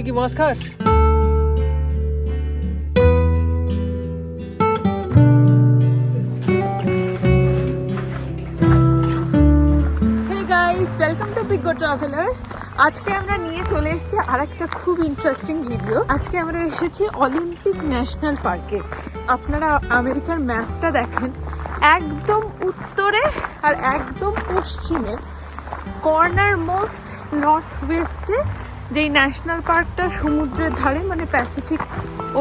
কি মাছ খাস? Welcome to big travellers. আজকে আমরা নিয়ে চলে এসেছি আরেকটা খুব ইন্টারেস্টিং ভিডিও। আজকে আমরা এসেছি অলিম্পিক ন্যাশনাল পার্কে। আপনারা আমেরিকার ম্যাপটা দেখেন, একদম উত্তরে আর একদম পশ্চিমে কর্নার মোস্ট নর্থ ওয়েস্টে যেই ন্যাশনাল পার্কটা সমুদ্রের ধারে মানে প্যাসিফিক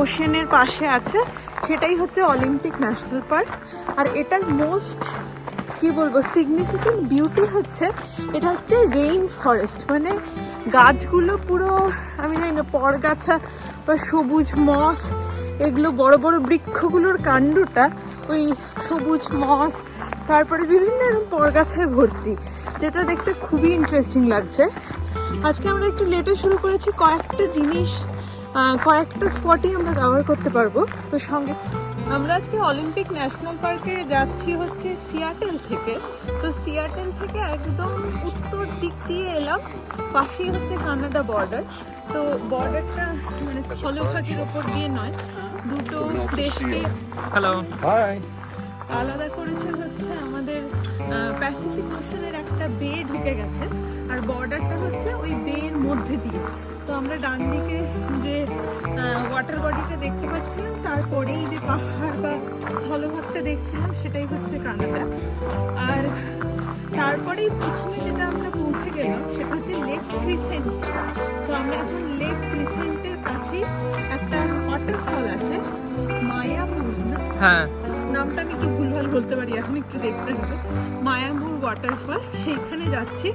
ওশেনের পাশে আছে, সেটাই হচ্ছে অলিম্পিক ন্যাশনাল পার্ক। আর এটার মোস্ট কি বলবো সিগনিফিকেন্ট বিউটি হচ্ছে এটা হচ্ছে রেইন ফরেস্ট, মানে গাছগুলো পুরো আমি জানি না পরগাছা বা সবুজ মস, এগুলো বড় বড় বৃক্ষগুলোর কাণ্ডটা ওই সবুজ মস, তারপরে বিভিন্ন এরকম পরগাছায় ভর্তি, যেটা দেখতে খুবই ইন্টারেস্টিং লাগছে। আজকে আমরা একটু লেটে শুরু করেছি, কয়েকটা জিনিস কয়েকটা স্পটই আমরা কভার করতে পারবো। তো সঙ্গে আমরা আজকে অলিম্পিক ন্যাশনাল পার্কে যাচ্ছি হচ্ছে সিয়াটেল থেকে। তো সিয়াটেল থেকে একদম উত্তর দিক দিয়ে এলাম, পাশেই হচ্ছে কানাডা বর্ডার। তো বর্ডারটা মানে স্থলভাগের ওপর দিয়ে নয়, দুটো দেশকে আলাদা করেছে হচ্ছে আমাদের প্যাসিফিক ওশানের একটা বে ঢুকে গেছে, আর বর্ডারটা হচ্ছে ওই বের মধ্যে দিয়ে। তো আমরা ডান দিকে যে ওয়াটার বডিটা দেখতে পাচ্ছিলাম, তারপরেই যে পাহাড় বা স্থলভাগটা দেখছিলাম, সেটাই হচ্ছে কানাডা। আর তারপরেই প্রথমে যেটা আমরা পৌঁছে গেলাম সেটা হচ্ছে লেক ক্রিসেন্ট। তো আমরা এখন লেক ক্রিসেন্টের কাছেই একটা ওয়াটারফল আছে, মায়াপুর না? হ্যাঁ, নামটা আমি একটু ভুলভাল বলতে পারি, এখন একটু দেখতে হবে। মায়াপুর ওয়াটারফল, সেইখানে যাচ্ছি।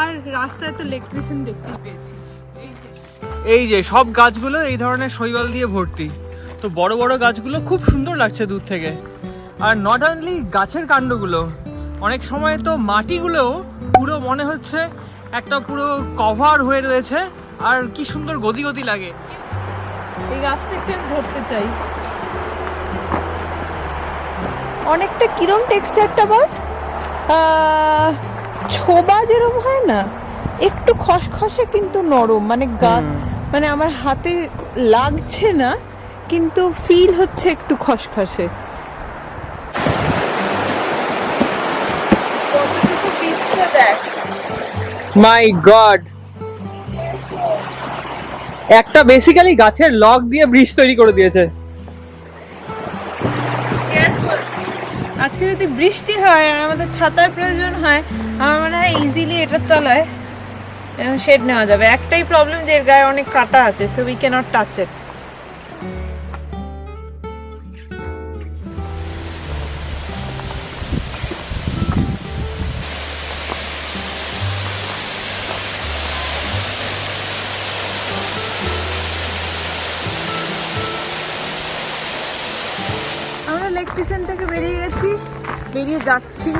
আর রাস্তায় তো লেক ক্রিসেন্ট দেখতেই পেয়েছি। এই যে সব গাছগুলো এই ধরনের শৈবাল দিয়ে ভর্তি। তো বড় বড় গাছগুলো খুব সুন্দর লাগছে দূর থেকে। আর নট অনলি গাছের কাণ্ডগুলো, অনেক সময় তো মাটিগুলোও পুরো মনে হচ্ছে একটা পুরো কভার হয়ে রয়েছে, আর কি সুন্দর গদি গদি লাগে। এই গাছটা একটু ধরতে চাই, অনেকটা কিরম টেক্সচারটা বল, ছোবা যেরকম হয় না, একটু খসখসে কিন্তু নরম, মানে গাছ মানে আমার হাতে লাগছে না কিন্তু ফিল হচ্ছে একটু খসখসে। মাই গড, একটা বেসিক্যালি গাছের লগ দিয়ে ব্রিজ তৈরি করে দিয়েছে। আজকে যদি বৃষ্টি হয় আর আমাদের ছাতার প্রয়োজন হয়, আমার মনে হয় ইজিলি এটার তলায় শেড নেওয়া যাবে। একটাই প্রবলেম যে এর গায়ে অনেক কাটা আছে, so we can't touch it. আমরা লেক ক্রিসেন্ট থেকে বেরিয়ে গেছি, বেরিয়ে যাচ্ছি।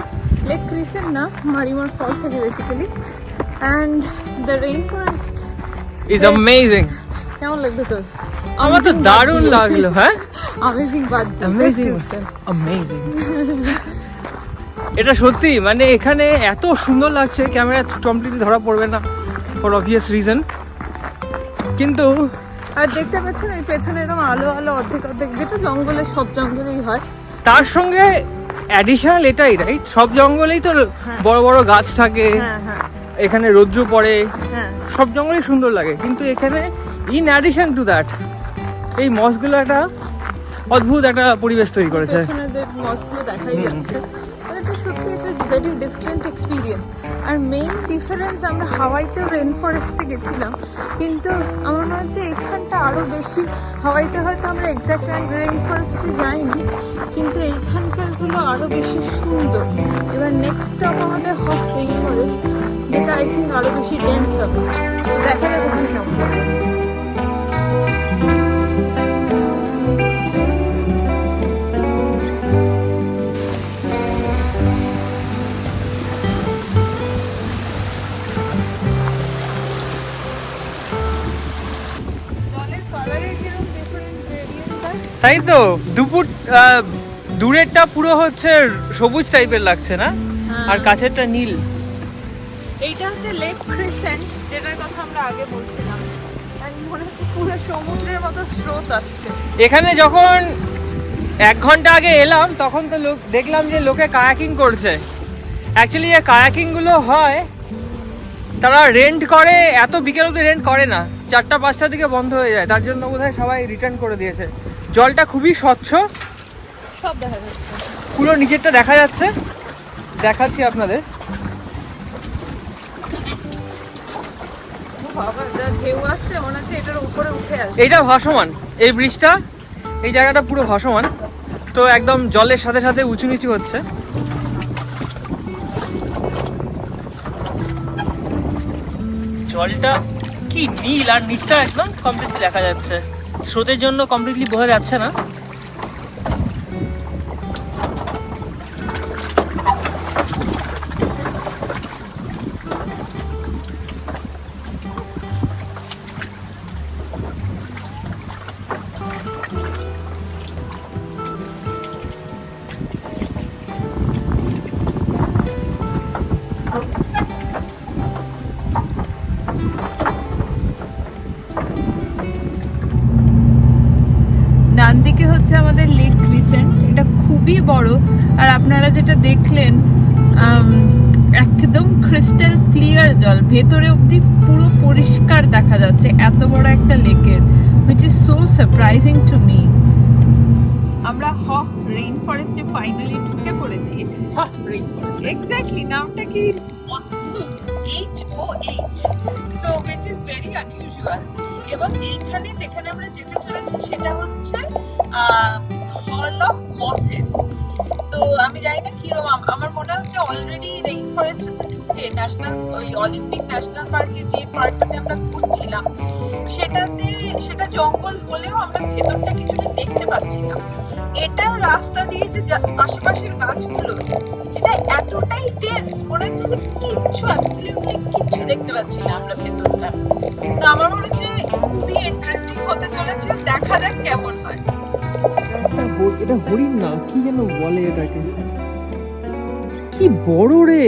লেক ক্রিসেন্ট না, মারিমোর ফল থেকে basically. And the rain forest is amazing. কেমন লাগলো তোর? আমার তো দারুণ লাগলো। হ্যাঁ, অ্যামেজিং বাদ অ্যামেজিং অ্যামেজিং। এটা সত্যি মানে এখানে এত সুন্দর লাগছে, ক্যামেরা কমপ্লিটলি ধরা পড়বে না ফর অবভিয়াস রিজন, কিন্তু আর দেখতে পাচ্ছেন ওই পেছনে এরকম আলো আলো অর্ধেক অর্ধেক, যেটা জঙ্গলে সব জঙ্গলেই হয়। তার সঙ্গে অ্যাডিশনাল এটাই রাইট, সব জঙ্গলেই তো বড় বড় গাছ থাকে, এখানে রৌদ্র পড়ে, সব জঙ্গলই সুন্দর লাগে, কিন্তু এখানে ইন অ্যাডিশন টু দ্যাট এই মসগুলো একটা অদ্ভুত একটা পরিবেশ তৈরি করেছে। মসগুলো দেখাই যাচ্ছে, এটা সত্যি একটা ভেরি ডিফারেন্ট এক্সপিরিয়েন্স। আর মেইন ডিফারেন্স, আমরা হাওয়াইতেও রেন ফরেস্টে গেছিলাম, কিন্তু আমার মনে হচ্ছে এখানটা আরও বেশি। হাওয়াইতে হয়তো আমরা এক্স্যাক্ট রেন ফরেস্টে যাইনি, কিন্তু এইখানকারগুলো আরও বেশি সুন্দর। এবার নেক্সট স্টপ আমাদের হোহ রেইন ফরেস্ট, যেটা আই থিঙ্ক আরও বেশি ডেন্স হবে। দেখা যাবে ওখানে কেমন হবে। তাই তো, দুপুর দূরেরটা পুরো হচ্ছে সবুজ টাইপের লাগছে না, আর কাছেরটা নীল। এইটা হচ্ছে লেক ক্রিসেন্ট, যেটার কথা আমরা আগে বলছিলাম। মনে হচ্ছে পুরো সমুদ্রের মতো স্রোত আসছে। এখানে যখন 1 ঘন্টা আগে এলাম তখন তো দেখলাম যে লোকে কায়াকিং করছে। অ্যাকচুয়ালি এই কায়াকিংগুলো হয়, তারা রেন্ট করে, এত বিকেল অবধি রেন্ট করে না, 4টা-5টার দিকে বন্ধ হয়ে যায়, তার জন্য বোধহয় সবাই রিটার্ন করে দিয়েছে। জলটা খুবই স্বচ্ছ, সব দেখা যাচ্ছে, পুরো নিচেরটা দেখা যাচ্ছে, দেখাচ্ছি আপনাদের। বাবা যা ঢেউ আসছে মনে হচ্ছে এটার উপরে উঠে আসছে। এইটা ভাসমান, এই ব্রিজটা, এই জায়গাটা পুরো ভাসমান, তো একদম জলের সাথে সাথে উঁচু নিচু হচ্ছে। জলটা কি নীল, আর নিচটা একদম কমপ্লিটলি দেখা যাচ্ছে, স্রোতের জন্য কমপ্লিটলি বোঝা যাচ্ছে না। ডান দিকে হচ্ছে আমাদের লেক ক্রিসেন্ট, এটা খুবই বড়। আর আপনারা যেটা দেখলেন একদম ক্রিস্টাল ক্লিয়ার জল, ভেতরে অবধি পুরো পরিষ্কার দেখা যাচ্ছে এত বড় একটা লেকের, which is so surprising to me. আমরা হহ রেইন ফরেস্টে ফাইনালি ঢুকে পড়েছি। হহ রেইন ফরেস্ট, এক্স্যাক্টলি, নামটা কি অদ্ভুত, HOH, so which is very unusual. এবং এইখানে যেখানে আমরা যেতে চলেছি সেটা হচ্ছে হল অফ মসেস। তো আমি জানি না কিরকম, আমার মনে হচ্ছে অলরেডি রেইন ফরেস্টে ঢুকে ন্যাশনাল, ওই অলিম্পিক ন্যাশনাল পার্কে যে পার্কটাতে আমরা ঘুরছিলাম সেটা জঙ্গল হলেও আমরা ভেতরটা কিছুটা দেখতে পাচ্ছিলাম। এটার রাস্তা দিয়ে যে আশেপাশের গাছগুলো সেটা এতটাই ডেন্স, মনে হচ্ছে যে অ্যাবসলিউটলি কিচ্ছু দেখতে পাচ্ছি না আমরা ভেতরটা। তো আমার মনে হচ্ছে খুবই ইন্টারেস্টিং হতে চলেছে, দেখা যাক কেমন হয়। এটা হরিণ না, কি যেন বলে এটাকে, কি বড় রে।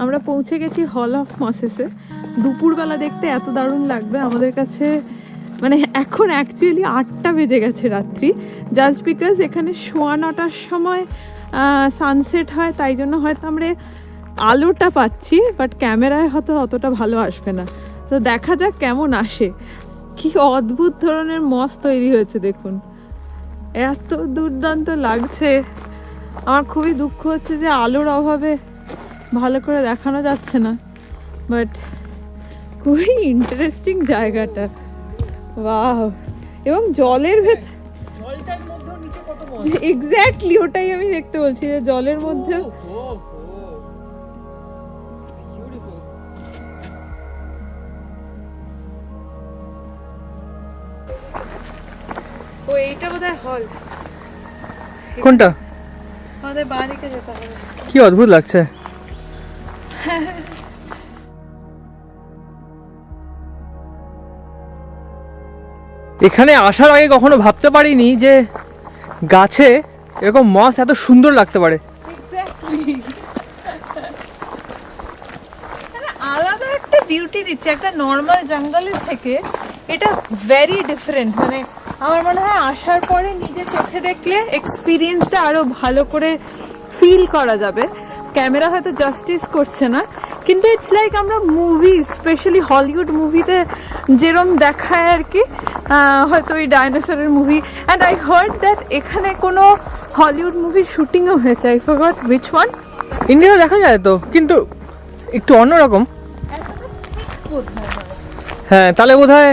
আমরা পৌঁছে গেছি হল অফ মসেসে। দুপুরবেলা দেখতে এত দারুণ লাগবে আমাদের কাছে, মানে এখন অ্যাকচুয়ালি 8টা বেজে গেছে রাত্রি, জাস্ট বিকজ এখানে 9:15টার সময় সানসেট হয়, তাই জন্য হয়তো আমরা আলোটা পাচ্ছি, বাট ক্যামেরায় হয়তো অতটা ভালো আসবে না। তো দেখা যাক কেমন আসে। কি অদ্ভুত ধরনের মস তৈরি হয়েছে দেখুন, এত দুর্দান্ত লাগছে। আমার খুবই দুঃখ হচ্ছে যে আলোর অভাবে ভালো করে দেখানো যাচ্ছে না, বাট খুবই ইন্টারেস্টিং জায়গাটা। ওয়াও, এবং জলের ভেতর, জলটার মধ্যে নিচে কত মস, এক্স্যাক্টলি ওটাই আমি দেখতে বলছি, যে জলের মধ্যে ও এইটা বোধহয় হল। কোনটা? আমাদের বাঁ দিকে যেতে হবে। কি অদ্ভুত লাগছে। এখানে আসার আগে কখনো ভাবতে পারিনি যে গাছে এরকম মস এত সুন্দর লাগতে পারে। আলাদা একটা বিউটি দিচ্ছে, একটা নর্মাল জঙ্গলের থেকে এটা ভেরি ডিফারেন্ট। মানে আমার মনে হয় আসার পরে নিজে চোখে দেখলে এক্সপিরিয়েন্সটা আরো ভালো করে ফিল করা যাবে। ক্যামেরা হয়তো জাস্টিস করছে না, কিন্তু ইটস লাইক আমরা মুভি, স্পেশালি হলিউড মুভিতে যেরকম দেখায় আর কি, হয়তো ওই ডাইনোসরের movie. And I hard that এখানে কোনো হলিউড মুভির শুটিংও হয়েছে, I forgot which one. India দেখা যায় তো, কিন্তু একটু অন্যরকম। হ্যাঁ, তাহলে বোধহয়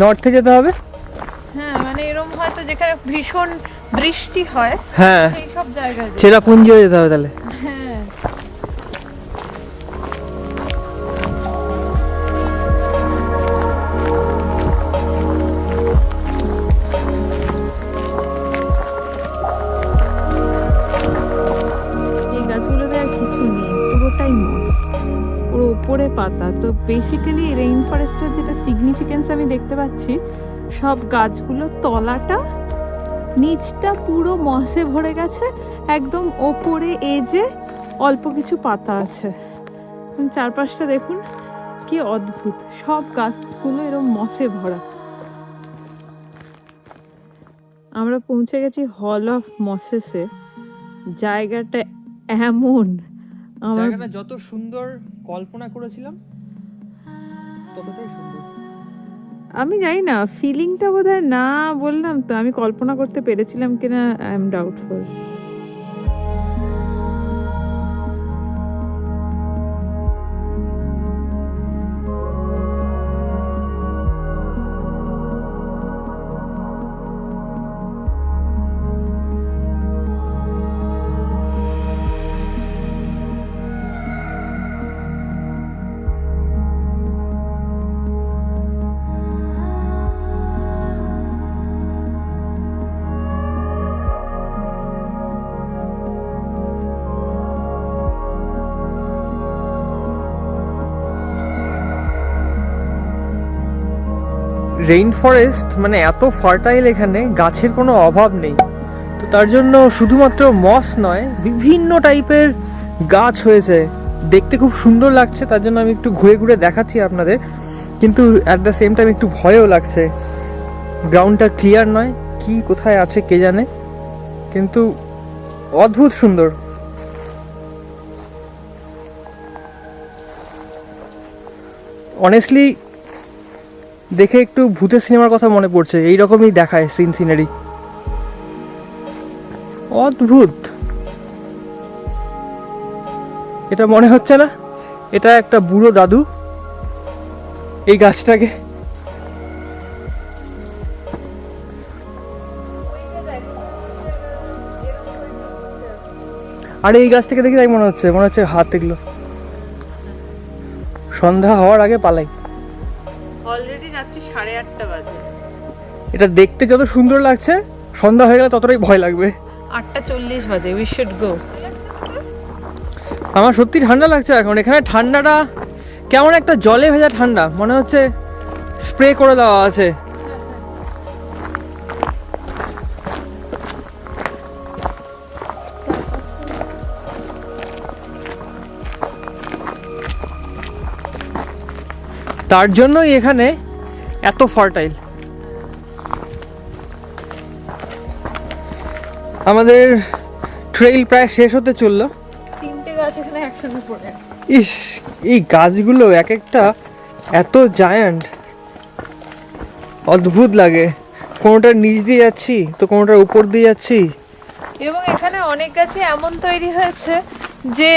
নর্থে যেতে হবে। হ্যাঁ, মানে এরকম হয়তো যেখানে ভীষণ বৃষ্টি হয়, হ্যাঁ সেই সব জায়গায় চেরাপুঞ্জি যেতে হবে তাহলে। হ্যাঁ, এই গাছগুলোতে আর কিছু নেই, পুরোটাই মস। বেসিক্যালি রেইন ফরেস্টের যেটা সিগনিফিকেন্স আমি দেখতে পাচ্ছি, সব গাছগুলো তলাটা নিচটা পুরো মসে ভরে গেছে, একদম ওপরে এজে অল্প কিছু পাতা আছে। চারপাশটা দেখুন কি অদ্ভুত, সব গাছগুলো এরকম মসে ভরা। আমরা পৌঁছে গেছি হল অফ মসেসে। জায়গাটা এমন, জায়গাটা যত সুন্দর কল্পনা করেছিলাম ততটাই সুন্দর। আমি জানি না, ফিলিংটা বোধহয় না, বললাম তো আমি কল্পনা করতে পেরেছিলাম কিনা I am doubtful. Rain forest মানে এত ফার্টাইল, এখানে গাছের কোনো অভাব নেই। তো তার জন্য শুধুমাত্র মস নয়, বিভিন্ন টাইপের গাছ হয়েছে, দেখতে খুব সুন্দর লাগছে। তার জন্য আমি একটু ঘুরে ঘুরে দেখাচ্ছি আপনাদের, কিন্তু অ্যাট দ্য সেম টাইম একটু ভয়ও লাগছে। গ্রাউন্ডটা ক্লিয়ার নয়, কি কোথায় আছে কে জানে, কিন্তু অদ্ভুত সুন্দর। অনেস্টলি দেখে একটু ভূতের সিনেমার কথা মনে পড়ছে, এইরকমই দেখায় সিনারি। অদ্ভুত, এটা মনে হচ্ছে না এটা একটা বুড়ো দাদু এই গাছটাকে। আর এই গাছটাকে দেখে তাই মনে হচ্ছে হাত এগুলো। সন্ধ্যা হওয়ার আগে পালাই। অলরেডি রাত্রি 8:30 বাজে। এটা দেখতে যত সুন্দর লাগছে, সন্ধ্যা হয়ে গেলে ততটাই ভয় লাগবে। 8:40 বাজে, উই শুড গো। আমার সত্যি ঠান্ডা লাগছে এখন। এখানে ঠান্ডাটা কেমন একটা জলে ভেজা ঠান্ডা, মনে হচ্ছে স্প্রে করে দেওয়া আছে। তার জন্যই এখানে এত ফার্টাইল। আমাদের ট্রেইল প্রায় শেষ হতে চললো। 3টে গাছ এখানে একসঙ্গে পড়ে আছে। ইস, এই গাছগুলো এক একটা এত জায়ান্ট, অদ্ভুত লাগে। কোনোটার নিচ দিয়ে যাচ্ছি তো কোনোটার উপর দিয়ে যাচ্ছি। এবং এখানে অনেক গাছে এমন তৈরি হয়েছে যে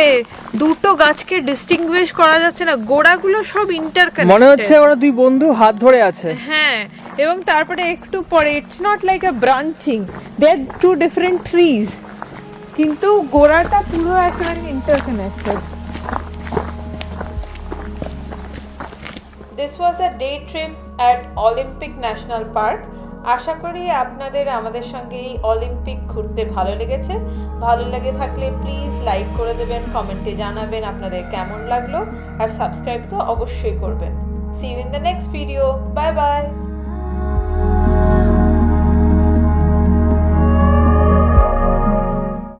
দুটো গাছকে ডিস্টিংগুইশ করা যাচ্ছে না, গোড়াগুলো সব ইন্টারকানেক্টেড। মনে হচ্ছে ওরা দুই বন্ধু হাত ধরে আছে। হ্যাঁ, এবং তারপরে একটু পরে it's not like a branching, they are two different trees, কিন্তু গোড়াটা পুরো একেবারে interconnected. This was a day trip at Olympic National Park. আশা করি আপনাদের আমাদের সঙ্গে এই অলিম্পিক ঘুরতে ভালো লেগেছে। ভালো লেগে থাকলে প্লিজ লাইক করে দেবেন, কমেন্টে জানাবেন আপনাদের কেমন লাগলো, আর সাবস্ক্রাইব তো অবশ্যই করবেন। See you in the next video. Bye bye.